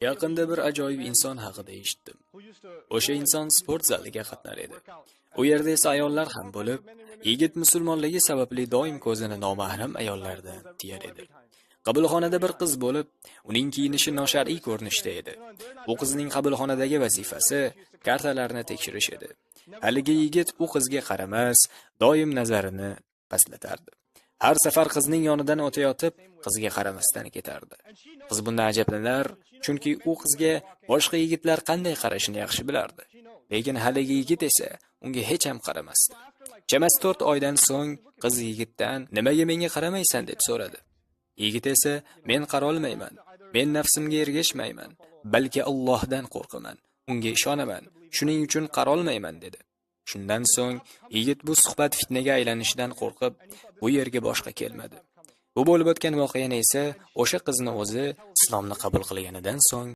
Yaqinda bir ajoyib inson haqida eshitdim. O'sha inson sport zaliga qatnar edi. U yerda esa ayollar ham bo'lib, yigit musulmonligi sababli doim ko'zini nomahram ayollardan tiyar edi. Qabulxonada bir qiz bo'lib, uning kiyinishi noshar'iy ko'rinishda edi. Bu qizning qabulxonadagi vazifasi kartalarni tekshirish edi. Haligi yigit u qizga qaramas, doim nazarini pastlatardi. Har safar qizning yonidan o'tayotib, qizga qaramasdan ketardi. Qiz bundan ajablanar, chunki u qizga boshqa yigitlar qanday qarashini yaxshi bilardi. Lekin haligi yigit esa unga hech ham qaramasdi. Chamasi 4 oydan so'ng qiz yigitdan "Nimaga menga qaramaysan?" deb so'radi. Yigit esa "Men qarolmayman. Men nafsimga ergashmayman, balki Allohdan qo'rqaman. Unga ishonaman. Shuning uchun qarolmayman" dedi. Shundan so'ng yigit bu suhbat fitnaga aylanishidan qo'rqib, bu yerga boshqa kelmadi. Bu bo'lib o'tgan voqeani esa o'sha qizni o'zi islomni qabul qilganidan so'ng